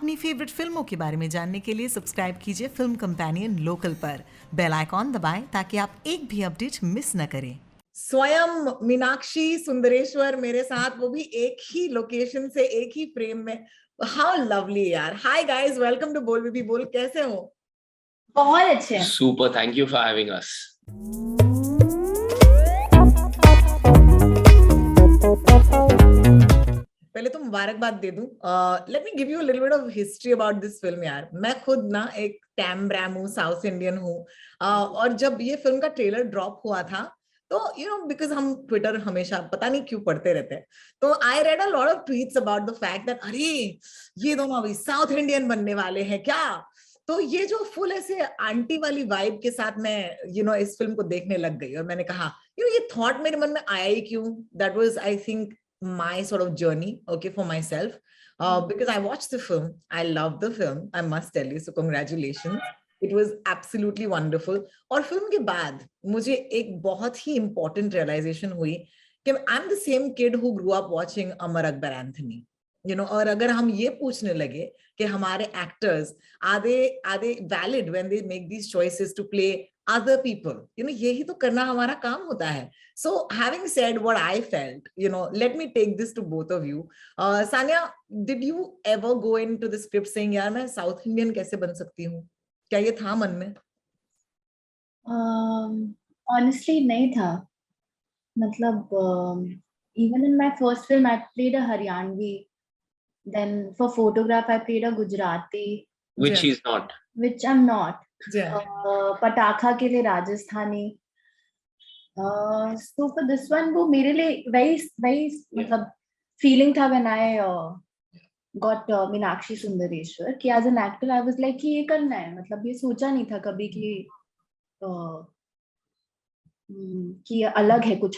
अपनी फेवरेट फिल्मों के बारे में जानने के लिए सब्सक्राइब कीजिए फिल्म कंपेनियन लोकल पर। बेल आइकॉन दबाएं ताकि आप एक भी अपडेट मिस न करें। स्वयं मीनाक्षी सुंदरेश्वर मेरे साथ, वो भी एक ही लोकेशन से, एक ही फ्रेम में। हाउ लवली यार। हाय गाइस, वेलकम टू बोल बेबी बोल। कैसे हो? बहुत अच्छे हैं। Super, thank you for having us. पहले तो मुबारकबाद दे दूं। Let me give you little bit of history about this film यार। मैं खुद ना एक टैम ब्रैम हूँ, साउथ इंडियन हूँ। और जब ये फिल्म का ट्रेलर ड्रॉप हुआ था तो बिकॉज हम ट्विटर हमेशा पता नहीं क्यों पढ़ते रहते हैं, तो I read a lot of tweets about the fact that अरे ये दोनों अभी साउथ इंडियन बनने वाले हैं क्या। तो ये जो फुल ऐसे आंटी वाली वाइब के साथ मैं इस फिल्म को देखने लग गई और मैंने कहा ये थॉट मेरे मन में आया ही क्यों। That was I think my sort of journey, okay, for myself, because I watched the film. I loved the film, I must tell you, so congratulations. It was absolutely wonderful. और film के बाद मुझे एक बहुत ही important realization हुई कि I'm the same kid who grew up watching Amar Akbar Anthony. और अगर हम ये पूछने लगे कि हमारे एक्टर्स आधे valid when they make these choices to play other people, यही तो करना हमारा काम होता है. So having said what I felt, let me take this to both of you. Sanya, did you ever go into the script saying यार मैं south Indian कैसे बन सकती हूँ? क्या ये था मन में? Honestly नहीं था. मतलब even in my first film I played a Haryanvi. Then for photograph I played a Gujarati. Which he's not. Which I'm not. Yeah. पटाखा के लिए Rajasthani. So for this one वो मेरे लिए very मतलब feeling था when I got Meenakshi Sundareshwar कि as an actor I was like कि ये करना है. मतलब ये सोचा नहीं था कभी कि ये अलग है, कुछ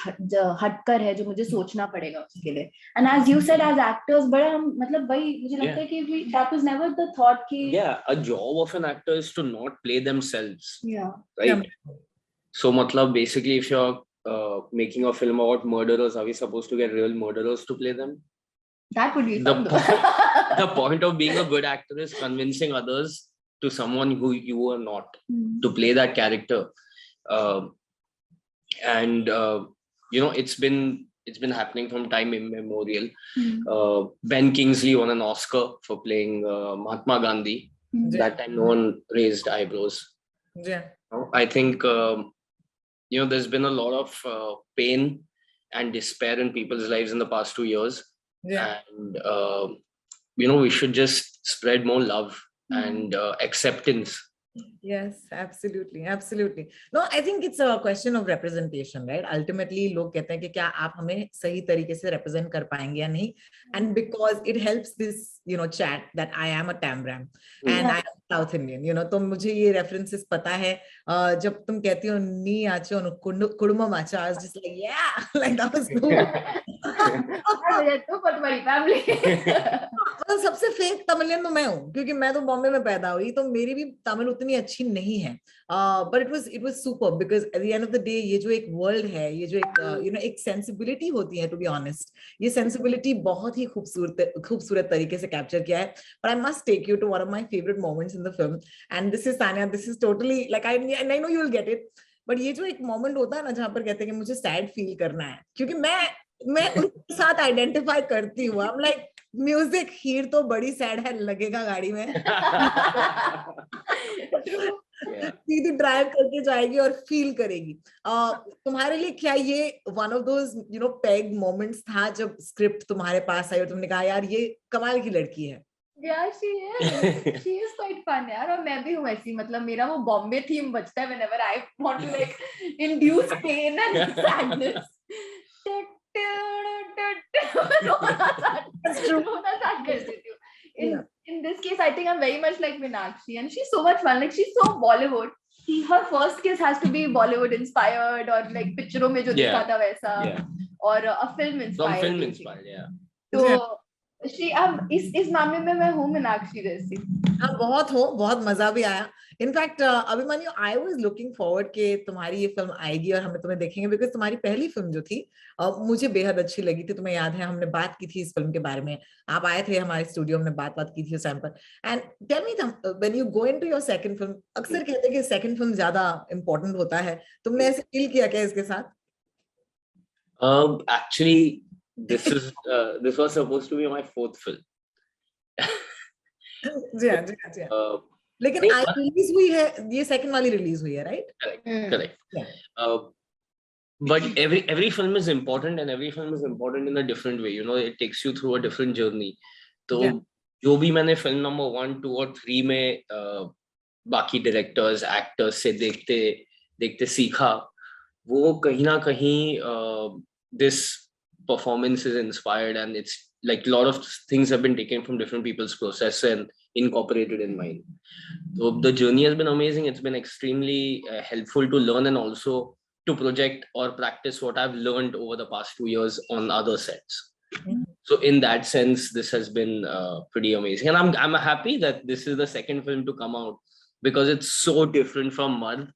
हटकर है जो मुझे सोचना पड़ेगा उसके लिए. And as you said, as actors बड़ा हम मतलब वही मुझे लगता है कि that was never the thought कि a job of an actor is to not play themselves. Yeah. Right. So मतलब basically if you're making a film about murderers, are we supposed to get real murderers to play them? That would be fun. The point of being a good actor is convincing others to someone who you are not to play that character. And it's been happening from time immemorial. Ben Kingsley won an Oscar for playing Mahatma Gandhi. That time no one raised eyebrows. Yeah. I think there's been a lot of pain and despair in people's lives in the past 2 years. Yeah. And we should just spread more love and acceptance. Yes, absolutely. No, I think it's a question of representation, right? Ultimately, लोग कहते हैं कि क्या आप हमें सही तरीके से represent कर पाएंगे या नहीं? And because it helps this, chat that I am a Tambram and I am South Indian, तो मुझे ये references पता है. जब तुम कहती हो नी आचो कुडुम्बम आचा, I was just like yeah, like that was cool. तो पटवारी फैमिली. सबसे फेक तमिलियन तो मैं हूँ क्योंकि मैं तो बॉम्बे में पैदा हुई, तो मेरी भी तमिल उतनी अच्छी नहीं है. But it was super because at the end of the day ये जो एक वर्ल्ड है, ये जो एक एक सेंसिबिलिटी होती है, टू बी ऑनेस्ट, ये सेंसिबिलिटी बहुत ही खूबसूरत तरीके से कैप्चर किया है. But I must take you to one of my favourite moments in the film and this is Tania, this is totally like I know you will get it. But ये जो एक मोमेंट होता है ना जहां पर कहते हैं कि मुझे सैड फील करना है, क्योंकि मैं उनके साथ आइडेंटिफाई करती हूँ. आई एम लाइक म्यूजिक हीर तो बड़ी सैड है, लगेगा गाड़ी में. सीधी ड्राइव करके जाएगी और फील करेगी. तुम्हारे लिए क्या ये one of those peg moments था जब स्क्रिप्ट तुम्हारे पास आई और तुमने कहा यार ये कमाल की लड़की है? Yeah, she is quite fun यार. और मैं भी हूँ ऐसी, मतलब मेरा वो बॉम्बे थीम बजता है whenever I want to like induce pain and sadness. That's true. In this case, I think I'm very much like Meenakshi, and she's so much fun. Like she's so Bollywood. Her first kiss has to be Bollywood inspired, or like pictures में जो दिखा था वैसा, or a film inspired. Some film inspired, yeah. So अब इस मामले में मैं हूँ मीनाक्षी जैसी। हाँ बहुत मजा भी आया। In fact Abhimanyu, I was looking forward कि तुम्हारी ये फिल्म आएगी और हम तुम्हें देखेंगे, बिकॉज तुम्हारी पहली फिल्म जो थी मुझे बेहद अच्छी लगी थी। तुम्हें याद है हमने बात की थी इस फिल्म के बारे में, आप आए थे हमारे स्टूडियो, हमने बात की थी उस टाइम पर। And tell me, when you go into your second film, अक्सर कहते हैं कि सेकंड फिल्म ज्यादा इंपॉर्टेंट होता है, तुमने ऐसे फील किया क्या इसके साथ? Actually, this was supposed to be my fourth film. जी हाँ जी हाँ जी हाँ। Uh, लेकिन नहीं, आज रिलीज हुई है, ये सेकंड वाली रिलीज हुई है, right? correct. But every film is important, and every film is important in a different way. You know, it takes you through a different journey. तो जो भी मैंने फिल्म नंबर 1, 2 और 3 में बाकी डायरेक्टर्स, एक्टर्स से देखते देखते सीखा, वो कहीं ना कहीं this performance is inspired, and it's like a lot of things have been taken from different people's process and incorporated in mine. So the journey has been amazing. It's been extremely helpful to learn and also to project or practice what I've learned over the past 2 years on other sets. So in that sense, this has been pretty amazing, and I'm happy that this is the second film to come out, because it's so different from Mard.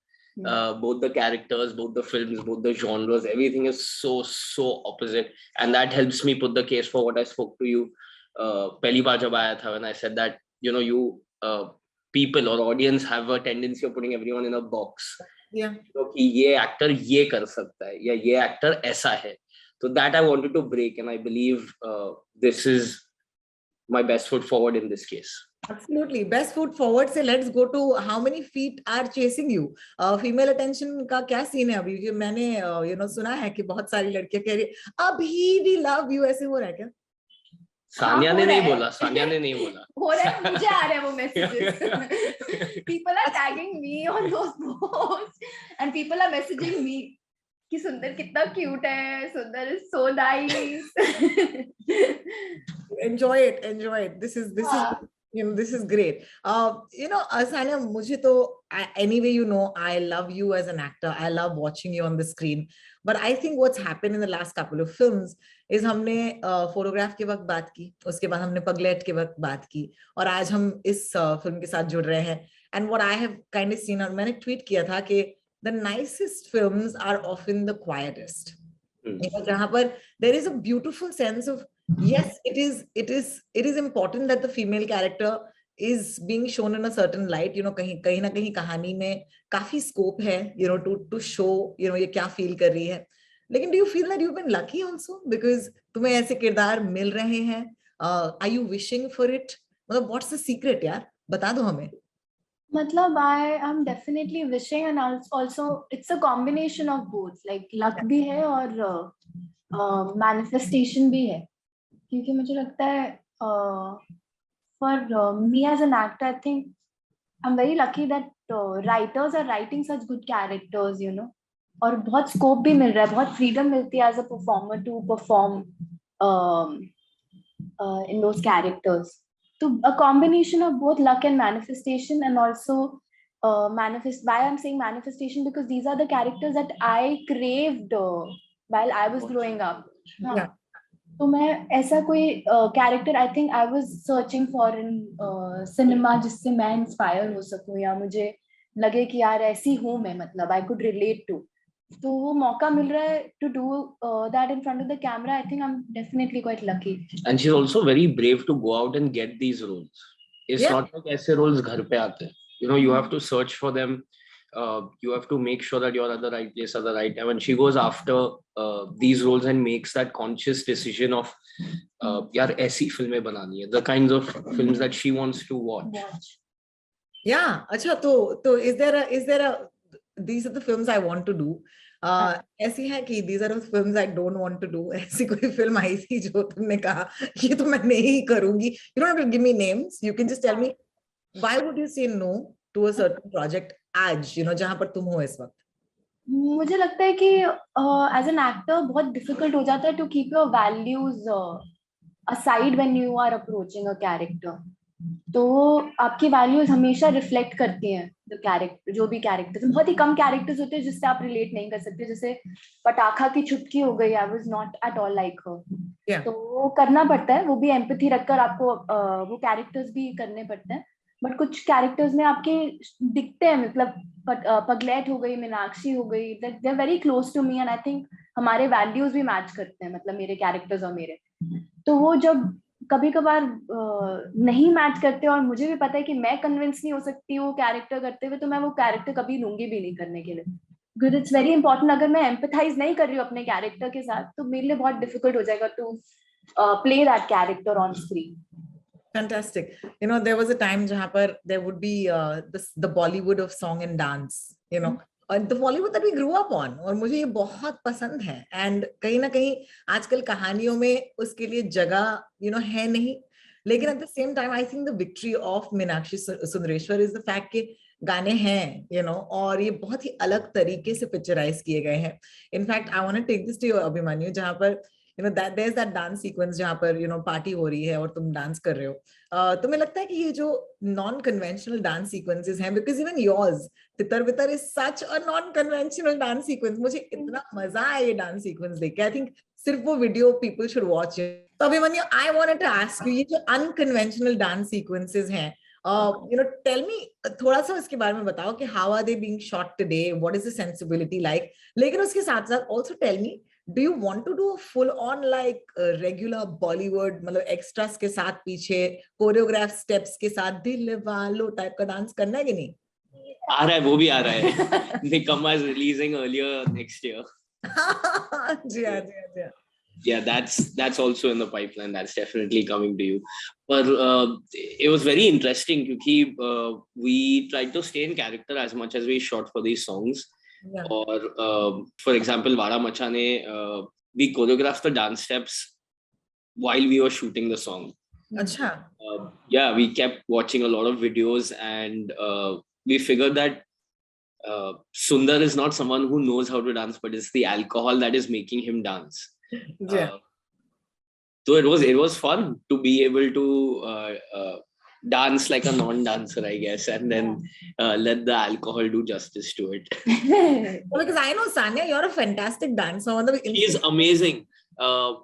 Both the characters, both the films, both the genres, everything is so opposite, and that helps me put the case for what I spoke to you pehli baar jab aaya tha, when I said that, you know, you people or audience have a tendency of putting everyone in a box. तो कि ये actor ये कर सकता है या ये actor ऐसा है, so that I wanted to break, and I believe this is my best foot forward in this case. Absolutely, best foot forward से let's go to how many feet are chasing you. Female attention का क्या scene है अभी? मैंने सुना है कि बहुत सारी लड़कियां कह रही है अभी we love you, ऐसे हो रहा है क्या? सानिया ने नहीं बोला, सानिया ने नहीं बोला, हो रहा है, मुझे आ रहा है वो messages. People are tagging me on those posts and people are messaging me कि सुंदर कितना क्यूट है, सुंदर is so nice. Enjoy it. This is this is great. Sania, मुझे तो anyway, I love you as an actor. I love watching you on the screen. But I think what's happened in the last couple of films is हमने photograph के वक्त बात की, उसके बाद हमने पगलेट के वक्त बात की, और आज हम इस फिल्म के साथ जुड़ रहे हैं. And what I have kind of seen, और मैंने ट्वीट किया था कि the nicest films are often the quietest. जहाँ पर there is a beautiful sense of, yes, it is important that the female character is being shown in a certain light. कहीं ना कहीं कहानी में काफी scope है, to show, ये क्या feel कर रही है. लेकिन do you feel that you've been lucky also because तुम्हें ऐसे किरदार मिल रहे हैं? Are you wishing for it? मतलब what's the secret यार, बता दो हमें. मतलब I am definitely wishing, and also it's a combination of both, like luck भी है और manifestation भी है, क्योंकि मुझे लगता है for me as an actor, I think I'm very lucky that writers are writing such good characters, और बहुत scope भी मिल रहा है, बहुत freedom मिलती है as a performer to perform in those characters. So a combination of both luck and manifestation, and also why I'm saying manifestation, because these are the characters that I craved while I was growing up. Yeah. तो मैं ऐसा कोई character I think I was searching for in cinema जिससे मैं inspire हो सकूं, या मुझे लगे कि यार ऐसी हूं मैं, मतलब आई कुड रिलेट टू, तो वो मौका मिल रहा है to do that in front of the camera. I think I am definitely quite lucky. And she is also very brave to go out and get these roles. It's not like ऐसे roles घर पे आते हैं. You have to search for them. You have to make sure that you're at the right place at the right time, and she goes after these roles and makes that conscious decision of yaar aisi filmein banani hai, the kinds of films that she wants to watch. Yeah, acha, to is there a these are the films I want to do. ऐसी है कि these are the films I don't want to do. ऐसी कोई film आई थी जो तुमने कहा ये तो मैं नहीं करूंगी? You don't have to give me names. You can just tell me why would you say no to a certain project आज, जहां पर तुम हो इस वक्त. मुझे लगता है कि एज एन एक्टर बहुत डिफिकल्ट हो जाता है to keep your values aside when you are approaching a character. तो आपकी वैल्यूज हमेशा रिफ्लेक्ट करती हैं द कैरेक्टर, जो भी कैरेक्टर्स। बहुत ही कम कैरेक्टर्स होते हैं जिससे आप रिलेट नहीं कर सकते, जैसे पटाखा की छुटकी हो गई, I was not at all like her. तो वो करना पड़ता है, वो भी एम्पैथी रखकर आपको वो कैरेक्टर्स भी करने पड़ते हैं। बट कुछ कैरेक्टर्स में आपके दिखते हैं, मतलब पगलेट हो गई, मीनाक्षी हो गई, they are very close to me and I think हमारे वैल्यूज भी मैच करते हैं, मतलब मेरे कैरेक्टर्स और मेरे। तो वो जब कभी कभार नहीं मैच करते और मुझे भी पता है कि मैं कन्विंस नहीं हो सकती वो कैरेक्टर करते हुए, तो मैं वो कैरेक्टर कभी लूंगी भी नहीं करने के लिए, बिकॉज इट्स वेरी इंपॉर्टेंट। अगर मैं एम्पथाइज नहीं कर रही हूँ अपने कैरेक्टर के साथ, तो मेरे लिए बहुत डिफिकल्ट हो जाएगा to play that character on screen. Fantastic. You know, there was a time जहाँ पर there would be the Bollywood of song and dance, you know, और the Bollywood that we grew up on, और मुझे ये बहुत पसंद है। And कहीं ना कहीं आजकल कहानियों में उसके लिए जगह है नहीं, लेकिन at the same time I think the victory of Meenakshi Sundareshwar is the fact कि गाने हैं और ये बहुत ही अलग तरीके से पिक्चराइज किए गए हैं। In fact I want to take this to your Abhimanyu, जहाँ पर that there's that dance sequence जहाँ पर पार्टी हो रही है और तुम डांस कर रहे हो। तुम्हें लगता है कि ये जो नॉन कन्वेंशनल डांस सीक्वेंसेस हैं, बिकॉज इवन योर्स तितर बितर is such a non conventional dance sequence, मुझे इतना मजा आया ये डांस सीक्वेंस देख के। आई थिंक सिर्फ वो video people should watch it. तो Abhimanyu, I wanted to ask you, ये जो अनकन्वेंशनल डांस सीक्वेंसेस हैं, टेल मी, थोड़ा सा इसके बारे में बताओ कि how are they being shot today, what is the sensibility like. लेकिन उसके साथ साथ also tell me, do you want to do a full on like regular Bollywood, मतलब extras के साथ पीछे choreograph steps के साथ दिल वालों टाइप का डांस करना है कि नहीं? आ रहा है, वो भी आ रहा है। निकम्मा is releasing earlier next year. जी हाँ, जी हाँ, जी हाँ। Yeah, that's also in the pipeline. That's definitely coming to you. But it was very interesting because we tried to stay in character as much as we shot for these songs. Yeah. Or for example, Vara Machane, we choreographed the dance steps while we were shooting the song. अच्छा. Yeah, we kept watching a lot of videos and we figured that Sundar is not someone who knows how to dance, but it's the alcohol that is making him dance. Yeah. So it was fun to be able to dance like a non-dancer, I guess, and then let the alcohol do justice to it. Because I know Sanya, you're a fantastic dancer. She is amazing.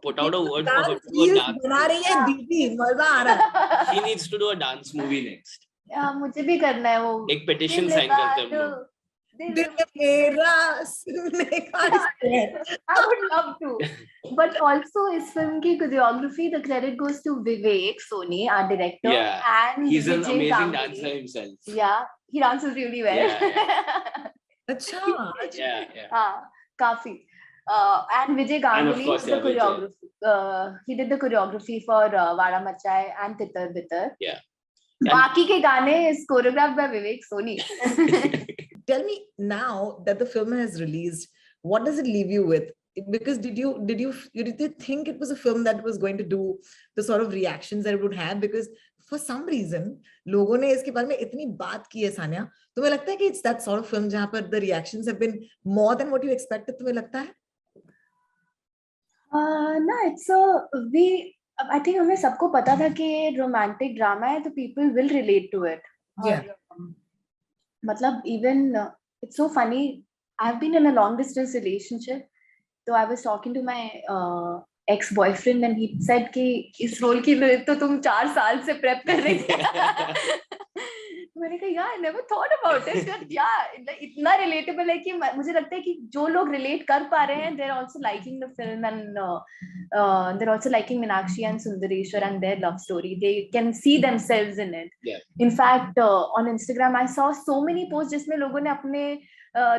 Put out a word for her to do a dance. बना रही है दीदी, मजा आ रहा है. She needs to do a dance movie next. मुझे भी करना है वो. एक petition sign करते हैं हम लोग. दिल मेरा सुनने का. I would love to. But also इस film की choreography, the credit goes to Vivek Soni, our director. Yeah. And he's an Vijay amazing Ganguly. dancer himself. Yeah, he dances really well. Yeah. अच्छा. Yeah. हाँ, काफी. And Vijay Ganguly did the choreography. He did the choreography for Vada Machai and Titar Bitar. Yeah. बाकी के गाने is choreographed by Vivek Soni. Tell me, now that the film has released, what does it leave you with? Because did you think it was a film that was going to do the sort of reactions that it would have? Because for some reason लोगों ने इसके बारे में इतनी बात की है सान्या, तुम्हें लगता है कि it's that sort of film जहाँ पर the reactions have been more than what you expected? तुम्हें लगता है? No, I think हमें सबको पता था कि ये romantic drama है, तो people will relate to it. Yeah. मतलब even it's so funny. I've been in a long distance relationship. So I was talking to my ex-boyfriend and he said कि इस रोल के लिए तो तुम 4 साल से prep कर रही थी. मैंने कहा yeah, I never thought about it. But yeah, इतना relatable है कि मुझे लगता है कि जो लोग relate कर पा रहे हैं, they're also liking the film and they're also liking Meenakshi and Sundareshwar and their love story. They can see themselves in it. Yeah. In fact, on Instagram I saw so many posts जिसमें लोगों ने अपने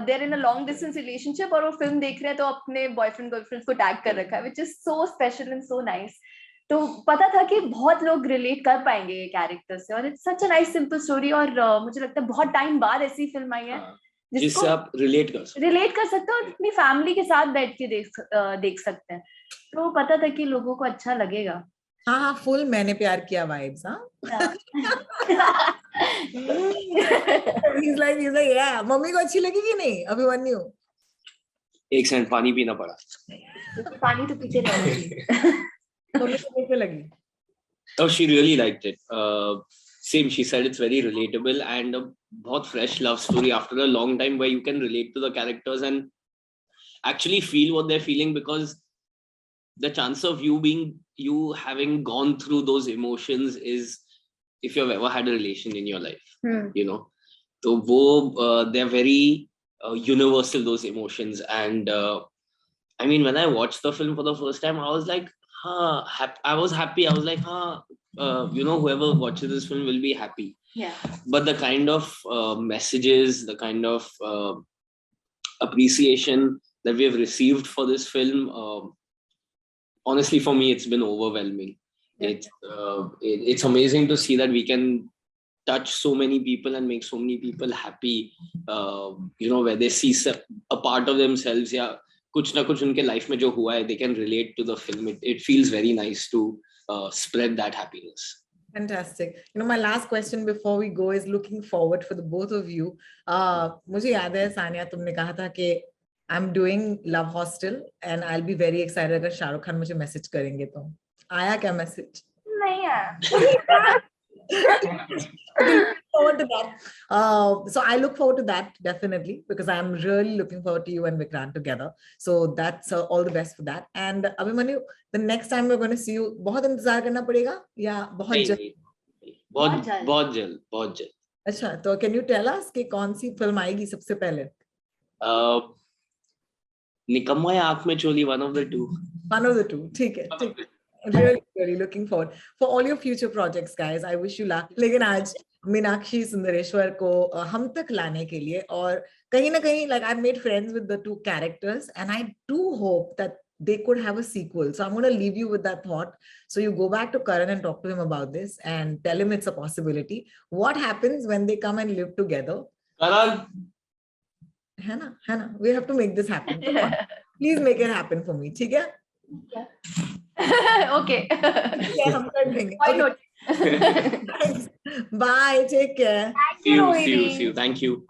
they're in a long distance relationship और वो film देख रहे हैं तो अपने boyfriend girlfriend को tag कर रखा है, which is so special and so nice. तो पता था कि बहुत लोग relate कर पाएंगे ये character से और it's such a nice simple story और मुझे लगता है बहुत time बाद ऐसी film आई है जिससे आप relate कर सकते हो और अपनी family के साथ बैठ के देख सकते हैं. तो पता था कि लोगों को अच्छा लगेगा. हाँ, full मैंने प्यार किया vibes, हाँ. He's like yeah, मम्मी को अच्छी लगी कि नहीं अभिमन्यु? एक सेकंड पानी पीना पड़ा. पानी तो पीछे रह गई. मम्मी को कैसे लगी? Oh, she really liked it. same, she said it's very relatable and a बहुत fresh love story after a long time where you can relate to the characters and actually feel what they're feeling, because the chance of you having gone through those emotions is if you've ever had a relation in your life, you know. So they're very universal, those emotions. And I mean, when I watched the film for the first time, I was like, I was happy. I was like, you know, whoever watches this film will be happy. Yeah. But the kind of messages, the kind of appreciation that we have received for this film, honestly, for me, it's been overwhelming. It's amazing to see that we can touch so many people and make so many people happy, you know, where they see a part of themselves, yeah, kuch na kuch unke life mein jo hua hai, they can relate to the film. It feels very nice to spread that happiness. Fantastic. You know, my last question before we go is looking forward for the both of you. मुझे याद है सानिया, तुमने कहा था कि I'm doing Love Hostel and I'll be very excited अगर शाहरुख खान मुझे message करेंगे तो. आया क्या मैसेज? नहीं आया. Looking forward to that. So I look forward to that definitely, because I'm really looking forward to you and Vikrant together. So that's all the best for that. And Abhimanyu, the next time we're going to see you, बहुत इंतजार करना पड़ेगा या बहुत जल्द? बहुत जल्द. अच्छा, तो can you tell us कि कौन सी फिल्म आएगी सबसे पहले? निकम्मा या आँख में चोली, one of the two. One of the two. ठीक है. Really looking forward for all your future projects, guys. I wish you luck. लेकिन आज मीनाक्षी सुंदरेश्वर को हम तक लाने के लिए और कहीं ना कहीं, like, I've made friends with the two characters and I do hope that they could have a sequel. So I'm going to leave you with that thought. So you go back to Karan and talk to him about this and tell him it's a possibility. What happens when they come and live together? Karan, है ना, we have to make this happen. Come on. Please make it happen for me. ठीक है? Okay. Yeah, हम कर देंगे. Why not? Thanks. Bye. Take care. See you. Thank you.